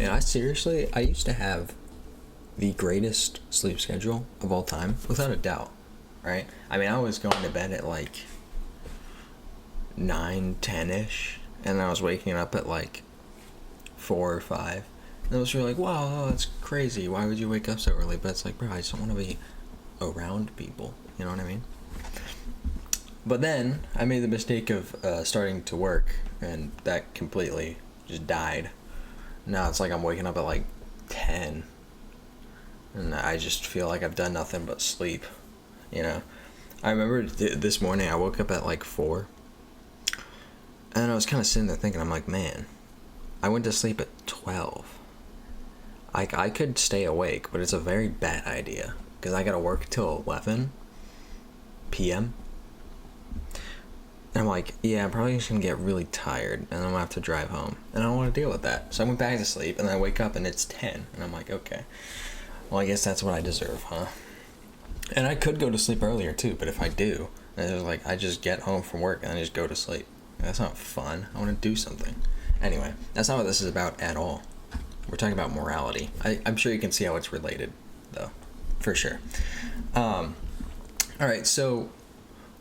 Man, I used to have the greatest sleep schedule of all time, without a doubt, right? I mean, I was going to bed at like 9, 10-ish, and I was waking up at like 4 or 5. And those were like, wow, that's crazy. Why would you wake up so early? But it's like, bro, I just don't want to be around people. You know what I mean? But then I made the mistake of starting to work, and that completely just died. Now it's like I'm waking up at like 10, and I just feel like I've done nothing but sleep, you know? I remember this morning I woke up at like 4, and I was kind of sitting there thinking, I'm like, man, I went to sleep at 12. I could stay awake, but it's a very bad idea, because I gotta work till 11 p.m. And I'm like, yeah, I'm probably just gonna get really tired, and I'm gonna have to drive home, and I don't want to deal with that. So I went back to sleep, and then I wake up, and it's 10, and I'm like, okay, well, I guess that's what I deserve, huh? And I could go to sleep earlier too, but if I do, and it's like I just get home from work and I just go to sleep. That's not fun. I want to do something. Anyway, that's not what this is about at all. We're talking about morality. I'm sure you can see how it's related, though, for sure. All right, so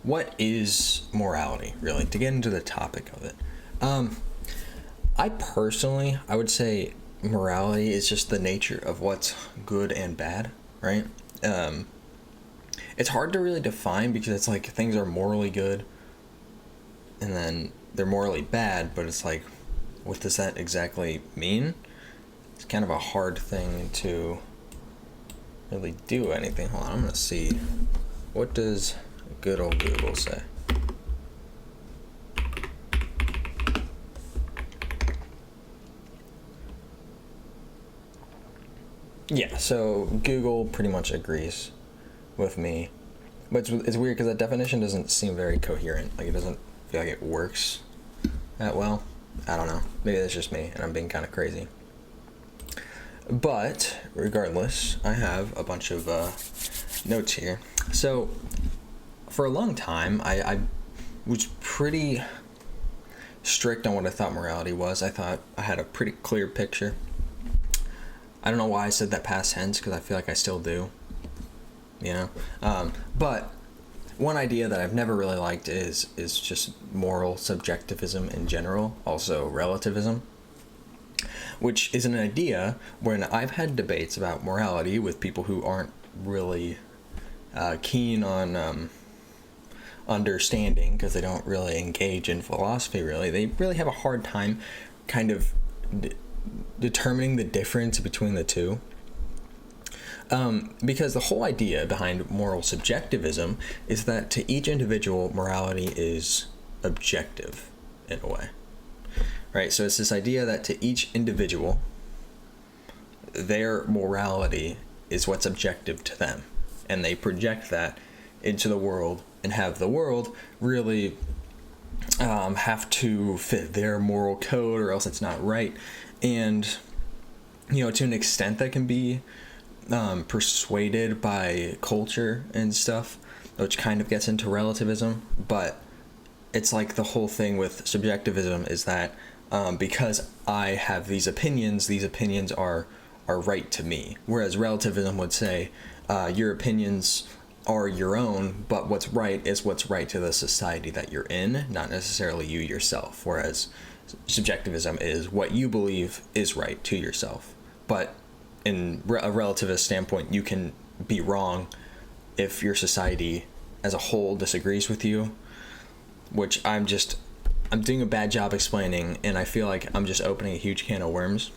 what is morality, really? To get into the topic of it, I would say morality is just the nature of what's good and bad, right? It's hard to really define, because it's like things are morally good and then they're morally bad, but it's like, what does that exactly mean? It's kind of a hard thing to really do anything. Hold on, I'm gonna see, what does good old Google say? Yeah, so Google pretty much agrees with me, but it's weird because that definition doesn't seem very coherent. Like, it doesn't feel like it works that well. I don't know. Maybe that's just me, and I'm being kind of crazy. But regardless, I have a bunch of notes here. So for a long time, I was pretty strict on what I thought morality was. I thought I had a pretty clear picture. I don't know why I said that past tense, because I feel like I still do, you know? But one idea that I've never really liked is just moral subjectivism in general, also relativism, which is an idea when I've had debates about morality with people who aren't really keen on understanding, because they don't really engage in philosophy, really. They really have a hard time kind of determining the difference between the two. Because the whole idea behind moral subjectivism is that to each individual, morality is objective in a way. Right? So it's this idea that to each individual, their morality is what's objective to them. And they project that into the world and have the world really have to fit their moral code, or else it's not right. And, you know, to an extent that can be persuaded by culture and stuff, which kind of gets into relativism. But it's like the whole thing with subjectivism is that because I have these opinions are right to me. Whereas relativism would say your opinions are your own, but what's right is what's right to the society that you're in, not necessarily you yourself. Whereas subjectivism is what you believe is right to yourself. But in a relativist standpoint, you can be wrong if your society as a whole disagrees with you, which I'm doing a bad job explaining, and I feel like I'm just opening a huge can of worms,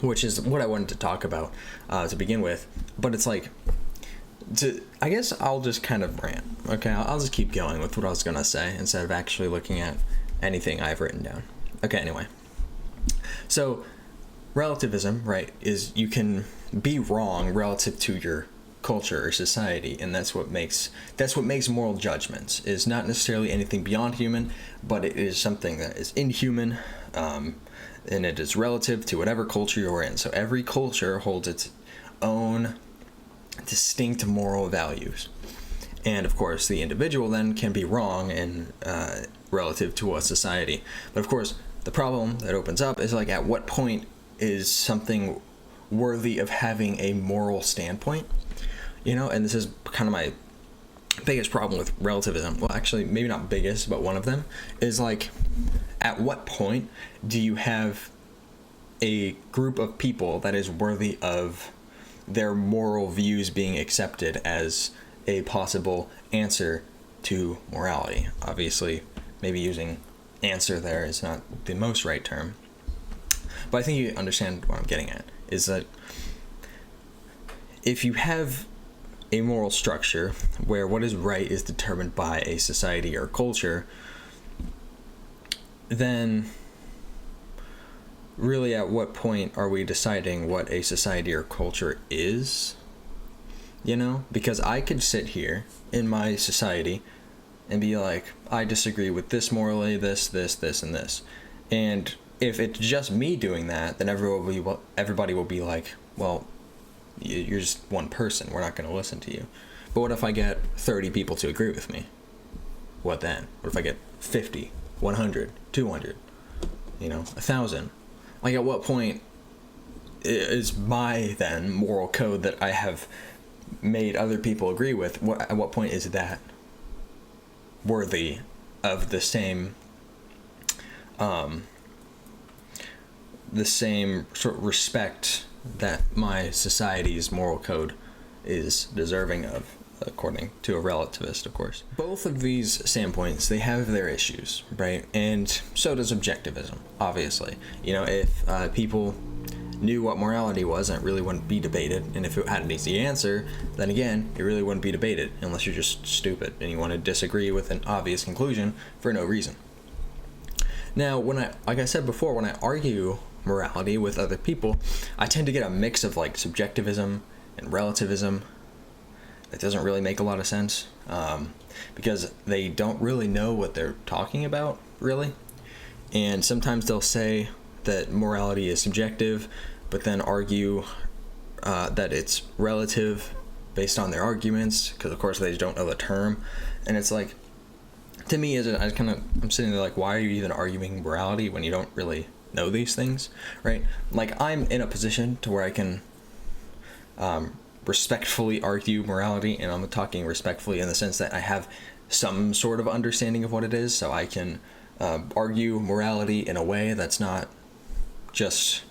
which is what I wanted to talk about to begin with. But it's like, I guess I'll just kind of rant, okay? I'll just keep going with what I was going to say instead of actually looking at anything I've written down. Okay, anyway. So, relativism, right, is you can be wrong relative to your culture or society, and that's what makes moral judgments, is not necessarily anything beyond human, but it is something that is inhuman, and it is relative to whatever culture you're in. So every culture holds its own distinct moral values, and of course the individual then can be wrong in relative to a society. But of course the problem that opens up is, like, at what point is something worthy of having a moral standpoint, and this is kind of my biggest problem with relativism. Well, actually, maybe not biggest, but one of them is like, at what point do you have a group of people that is worthy of their moral views being accepted as a possible answer to morality? Obviously, maybe using answer there is not the most right term, but I think you understand what I'm getting at, is that if you have a moral structure where what is right is determined by a society or culture, then really at what point are we deciding what a society or culture is? Because I could sit here in my society and be like, I disagree with this morally, this, and this. And if it's just me doing that, then everybody will be like, well, you're just one person. We're not going to listen to you. But what if I get 30 people to agree with me? What then? What if I get 50, 100, 200, 1,000? Like, at what point is my then moral code that I have made other people agree with, at what point is that worthy of the same sort of respect that my society's moral code is deserving of, according to a relativist, of course? Both of these standpoints, they have their issues, right? And so does objectivism, obviously. If people knew what morality was, and it really wouldn't be debated, and if it had an easy answer, then again, it really wouldn't be debated, unless you're just stupid and you want to disagree with an obvious conclusion for no reason. Now, like I said before, when I argue morality with other people, I tend to get a mix of like subjectivism and relativism. It doesn't really make a lot of sense, because they don't really know what they're talking about, really. And sometimes they'll say that morality is subjective, but then argue that it's relative based on their arguments, because of course they don't know the term. And it's like, to me, I'm sitting there like, why are you even arguing morality when you don't really know these things, right? Like, I'm in a position to where I can respectfully argue morality, and I'm talking respectfully in the sense that I have some sort of understanding of what it is, so I can argue morality in a way that's not just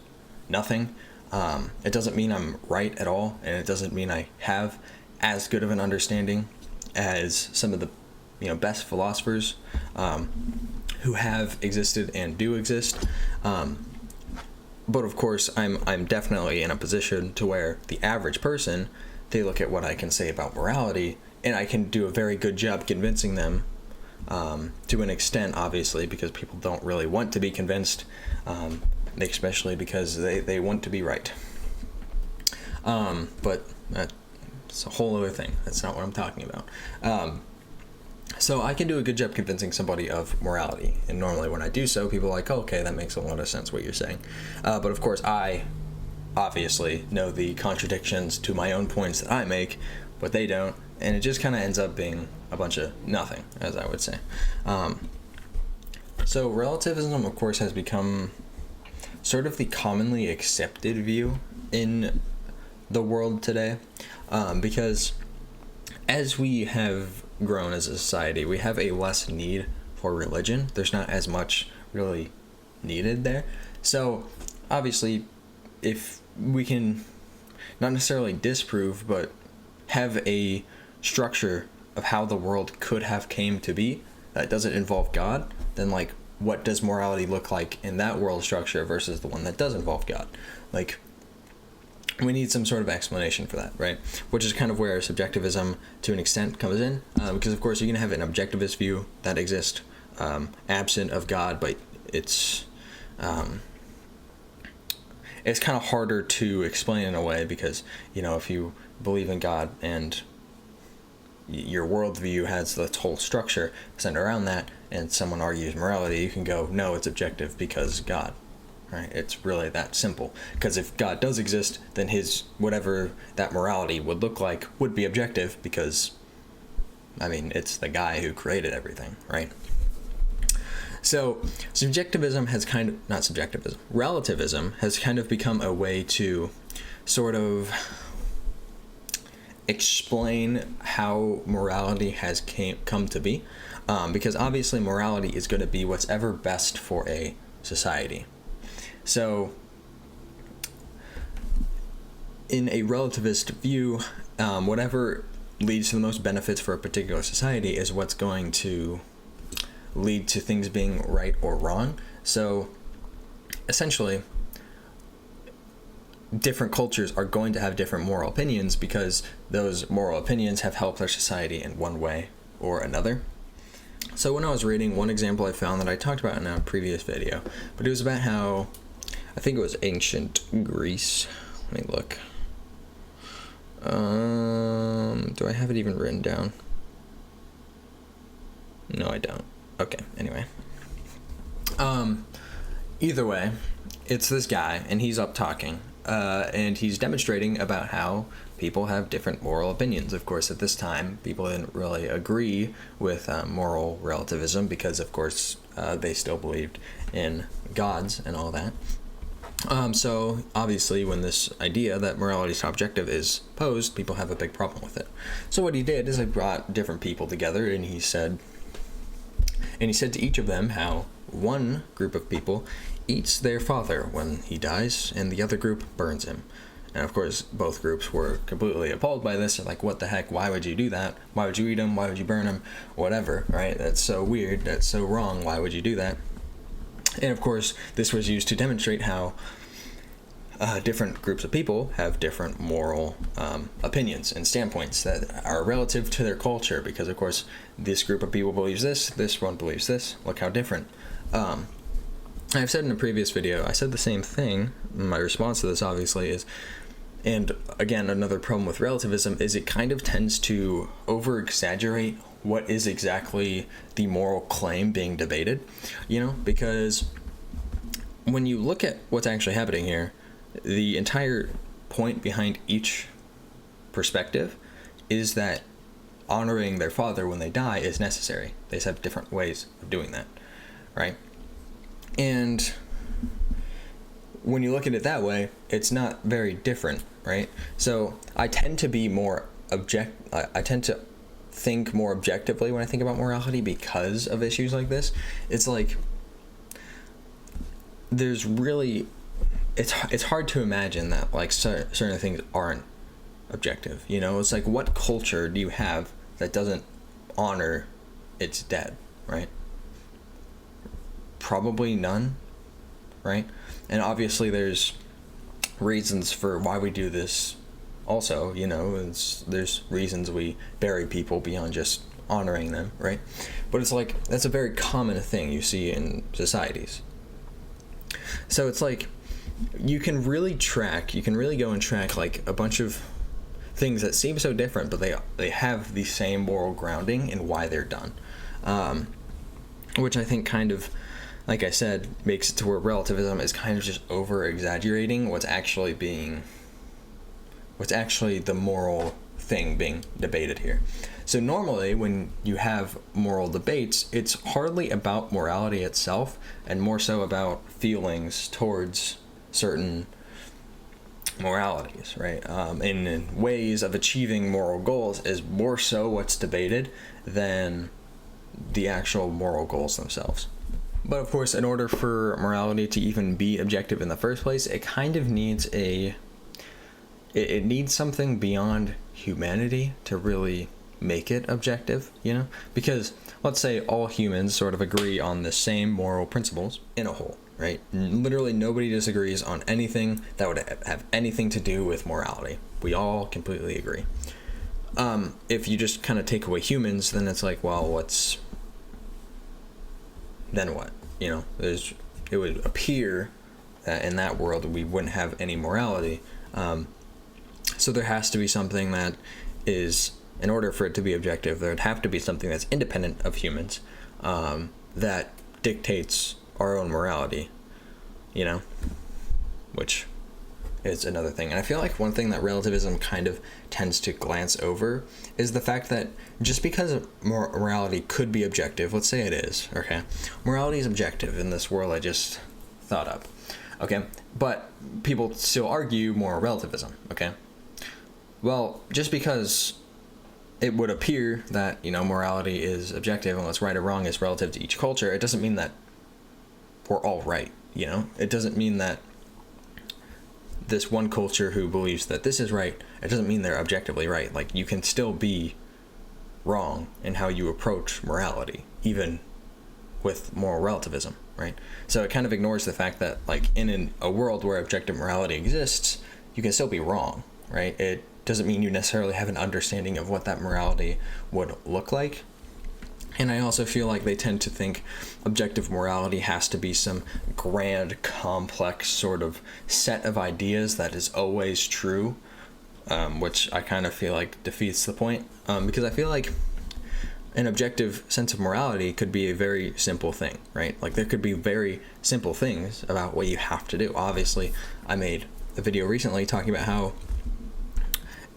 nothing. It doesn't mean I'm right at all, and it doesn't mean I have as good of an understanding as some of the best philosophers who have existed and do exist. But of course, I'm definitely in a position to where the average person, they look at what I can say about morality, and I can do a very good job convincing them, to an extent, obviously, because people don't really want to be convinced, especially because they want to be right. But that's a whole other thing. That's not what I'm talking about. So I can do a good job convincing somebody of morality, and normally when I do so, people are like, oh, okay, that makes a lot of sense what you're saying. But of course, I obviously know the contradictions to my own points that I make, but they don't, and it just kind of ends up being a bunch of nothing, as I would say. So relativism, of course, has become sort of the commonly accepted view in the world today, because as we have grown as a society, we have a less need for religion. There's not as much really needed there. So obviously, if we can not necessarily disprove, but have a structure of how the world could have came to be that doesn't involve God, then like, what does morality look like in that world structure versus the one that does involve God? Like, we need some sort of explanation for that, right? Which is kind of where subjectivism, to an extent, comes in, because of course you can have an objectivist view that exists absent of God, but it's kind of harder to explain in a way, because if you believe in God and your worldview has this whole structure centered around that, and someone argues morality, you can go, no, it's objective because God. Right? It's really that simple. Because if God does exist, then his whatever that morality would look like would be objective, because it's the guy who created everything, right? So relativism has kind of become a way to sort of explain how morality has come to be, because obviously morality is going to be what's ever best for a society. So in a relativist view, whatever leads to the most benefits for a particular society is what's going to lead to things being right or wrong. So essentially, different cultures are going to have different moral opinions because those moral opinions have helped their society in one way or another. So when I was reading, one example I found that I talked about in a previous video, but it was about how, I think it was ancient Greece. Let me look. Do I have it even written down? No, I don't. Okay, anyway. Either way, it's this guy, and he's up talking, and he's demonstrating about how people have different moral opinions. Of course, at this time, people didn't really agree with moral relativism because, of course, they still believed in gods and all that. So, obviously, when this idea that morality is objective is posed, people have a big problem with it. So what he did is he brought different people together, and he said to each of them how one group of people eats their father when he dies, and the other group burns him. And of course, both groups were completely appalled by this. They're like, what the heck? Why would you do that? Why would you eat him? Why would you burn him? Whatever, right? That's so weird. That's so wrong. Why would you do that? And of course, this was used to demonstrate how different groups of people have different moral opinions and standpoints that are relative to their culture, because of course this group of people believes this one believes this. Look how different. I've said in a previous video, I said the same thing. My response to this obviously is, and again, another problem with relativism is it kind of tends to over-exaggerate what is exactly the moral claim being debated, because when you look at what's actually happening here, the entire point behind each perspective is that honoring their father when they die is necessary. They just have different ways of doing that, right? And when you look at it that way, it's not very different, right? So I tend to be more I tend to think more objectively when I think about morality because of issues like this. It's like there's really it's hard to imagine that like certain things aren't objective. It's like, what culture do you have that doesn't honor its dead, right? Probably none, right? And obviously there's reasons for why we do this also, there's reasons we bury people beyond just honoring them, right? But it's like, that's a very common thing you see in societies. So it's like, you can really go and track like a bunch of things that seem so different, but they have the same moral grounding in why they're done, which I think kind of, like I said, makes it to where relativism is kind of just over exaggerating what's actually the moral thing being debated here. So normally when you have moral debates, it's hardly about morality itself and more so about feelings towards certain moralities, right? And ways of achieving moral goals is more so what's debated than the actual moral goals themselves. But of course, in order for morality to even be objective in the first place, it kind of needs it needs something beyond humanity to really make it objective, Because let's say all humans sort of agree on the same moral principles in a whole, right? Literally nobody disagrees on anything that would have anything to do with morality. We all completely agree. If you just kind of take away humans, then it's like, well, then what? It would appear that in that world we wouldn't have any morality. So there has to be something that is, in order for it to be objective, there would have to be something that's independent of humans, that dictates our own morality, which is another thing. And I feel like one thing that relativism kind of tends to glance over is the fact that just because morality could be objective, let's say it is, okay? Morality is objective in this world I just thought up, okay? But people still argue moral relativism, okay? Well, just because it would appear that, you know, morality is objective and what's right or wrong is relative to each culture, it doesn't mean that we're all right, you know? It doesn't mean that this one culture who believes that this is right, it doesn't mean they're objectively right. Like, you can still be wrong in how you approach morality, even with moral relativism, right? So it kind of ignores the fact that, like, in a world where objective morality exists, you can still be wrong, right? It doesn't mean you necessarily have an understanding of what that morality would look like. And I also feel like they tend to think objective morality has to be some grand, complex sort of set of ideas that is always true, which I kind of feel like defeats the point, because I feel like an objective sense of morality could be a very simple thing, right? Like, there could be very simple things about what you have to do. Obviously, I made a video recently talking about how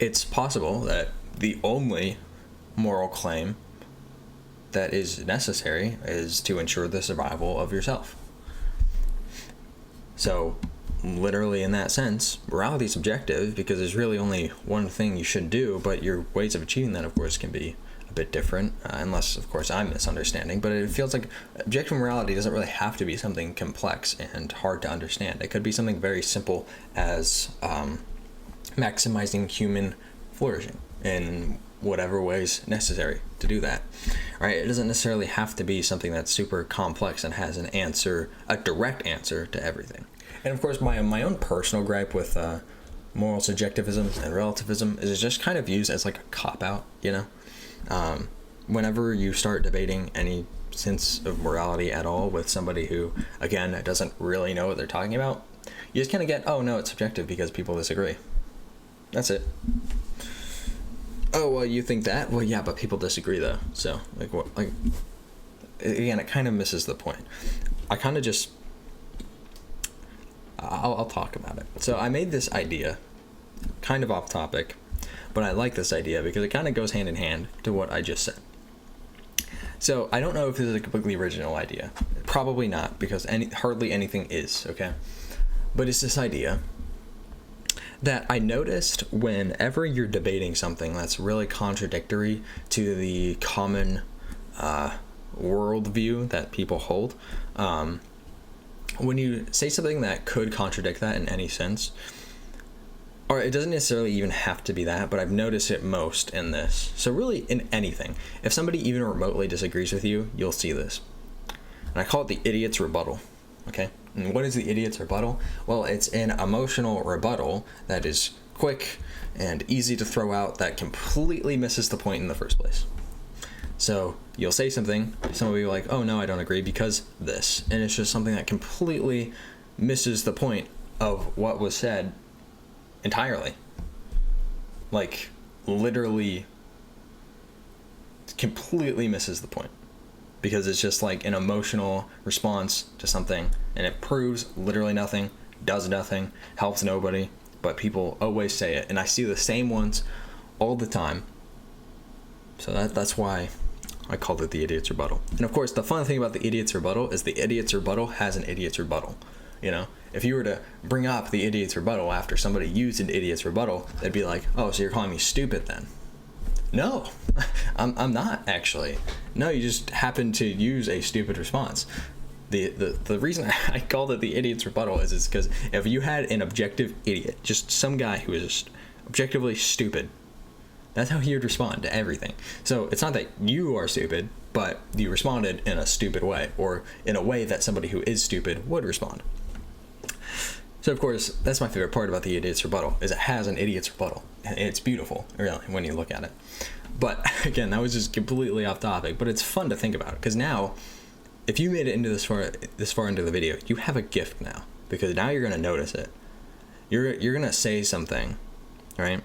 it's possible that the only moral claim that is necessary is to ensure the survival of yourself. So, literally in that sense, morality is subjective because there's really only one thing you should do, but your ways of achieving that, of course, can be a bit different, unless, of course, I'm misunderstanding. But it feels like objective morality doesn't really have to be something complex and hard to understand. It could be something very simple as maximizing human flourishing in whatever ways necessary to do that, right? It doesn't necessarily have to be something that's super complex and has an answer, a direct answer to everything. And of course, my own personal gripe with moral subjectivism and relativism is it's just kind of used as like a cop-out, you know? Whenever you start debating any sense of morality at all with somebody who, again, doesn't really know what they're talking about, you just kind of get, oh no, it's subjective because people disagree. That's it. Oh, well, you think that? Well, yeah, but people disagree, though. So, like, what? Like, again, it kind of misses the point. I kind of just... I'll talk about it. So, I made this idea, kind of off topic, but I like this idea because it kind of goes hand in hand to what I just said. So, I don't know if this is a completely original idea. Probably not, because hardly anything is, okay? But it's this idea that I noticed whenever you're debating something that's really contradictory to the common worldview that people hold, when you say something that could contradict that in any sense, or it doesn't necessarily even have to be that, but I've noticed it most in this. So really in anything, if somebody even remotely disagrees with you, you'll see this. And I call it the idiot's rebuttal, okay? And what is the idiot's rebuttal? Well, it's an emotional rebuttal that is quick and easy to throw out that completely misses the point in the first place. So you'll say something, somebody will be like, oh no, I don't agree because this. And it's just something that completely misses the point of what was said entirely. Like, literally completely misses the point. Because it's just like an emotional response to something, and it proves literally nothing, does nothing, helps nobody, but people always say it, and I see the same ones all the time. So that's why I called it the idiot's rebuttal. And of course, the fun thing about the idiot's rebuttal is the idiot's rebuttal has an idiot's rebuttal. You know, if you were to bring up the idiot's rebuttal after somebody used an idiot's rebuttal, they'd be like, oh, so you're calling me stupid then? No, I'm not actually. No, you just happen to use a stupid response. The reason I called it the idiot's rebuttal is because if you had an objective idiot, just some guy who is just objectively stupid, that's how he would respond to everything. So it's not that you are stupid, but you responded in a stupid way, or in a way that somebody who is stupid would respond. So, of course, that's my favorite part about the idiot's rebuttal, is it has an idiot's rebuttal. It's beautiful, really, when you look at it. But, again, that was just completely off topic, but it's fun to think about, because now, if you made it into this far into the video, you have a gift now, because now you're going to notice it. You're going to say something, right?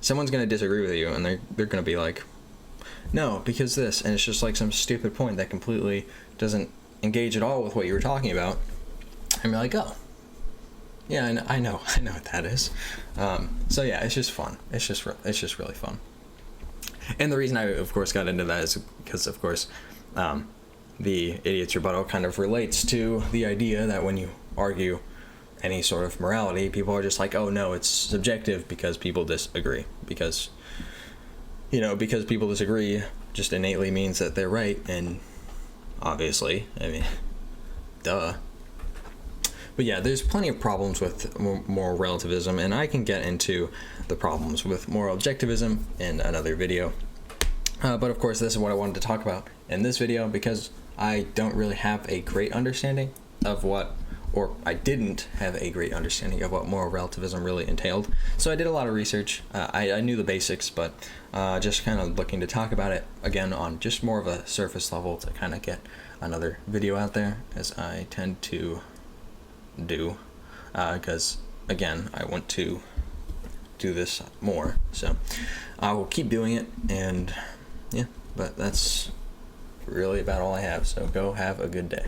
Someone's going to disagree with you, and they're going to be like, no, because this, and it's just like some stupid point that completely doesn't engage at all with what you were talking about, and you're like, oh, Yeah, I know what that is. So yeah, it's just fun. It's just really fun. And the reason I, of course, got into that is because, of course, the idiot's rebuttal kind of relates to the idea that when you argue any sort of morality, people are just like, oh no, it's subjective because people disagree. Because people disagree just innately means that they're right, and obviously, I mean, duh. But yeah, there's plenty of problems with moral relativism, and I can get into the problems with moral objectivism in another video. But of course, this is what I wanted to talk about in this video, because I don't really have a great understanding of I didn't have a great understanding of what moral relativism really entailed. So I did a lot of research. I knew the basics, but just kind of looking to talk about it again on just more of a surface level to kind of get another video out there, as I tend to do, because again, I want to do this more, so I will keep doing it. And yeah, but that's really about all I have, so go have a good day.